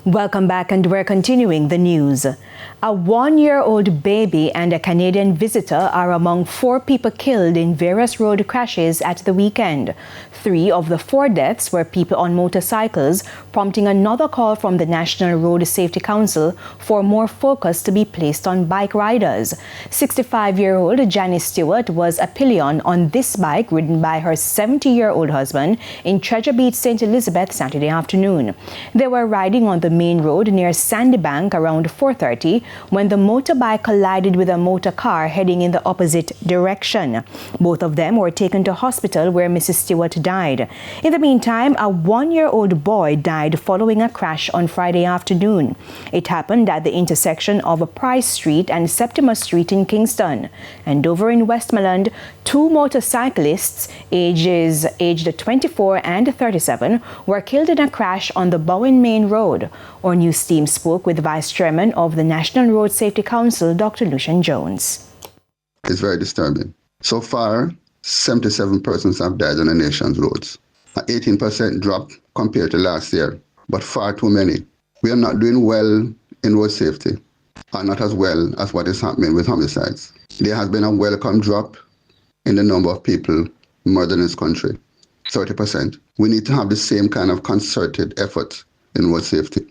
Welcome back, and we're continuing the news. A one-year-old baby and a Canadian visitor are among 4 people killed in various road crashes at the weekend. 3 of the 4 deaths were people on motorcycles, prompting another call from the National Road Safety Council for more focus to be placed on bike riders. 65-year-old Janice Stewart was a pillion on this bike ridden by her 70-year-old husband in Treasure Beach, St. Elizabeth, Saturday afternoon. They were riding on the main road near Sandybank around 4:30 when the motorbike collided with a motor car heading in the opposite direction. Both of them were taken to hospital where Mrs. Stewart died. In the meantime, a 1-year-old boy died following a crash on Friday afternoon. It happened at the intersection of Price Street and Septimus Street in Kingston. And over in Westmoreland, 2 motorcyclists aged 24 and 37 were killed in a crash on the Bowen Main Road. Our news team spoke with Vice Chairman of the National Road Safety Council, Dr. Lucian Jones. It's very disturbing. So far, 77 persons have died on the nation's roads, an 18% drop compared to last year, but far too many. We are not doing well in road safety, and not as well as what is happening with homicides. There has been a welcome drop in the number of people murdered in this country, 30%. We need to have the same kind of concerted effort in road safety.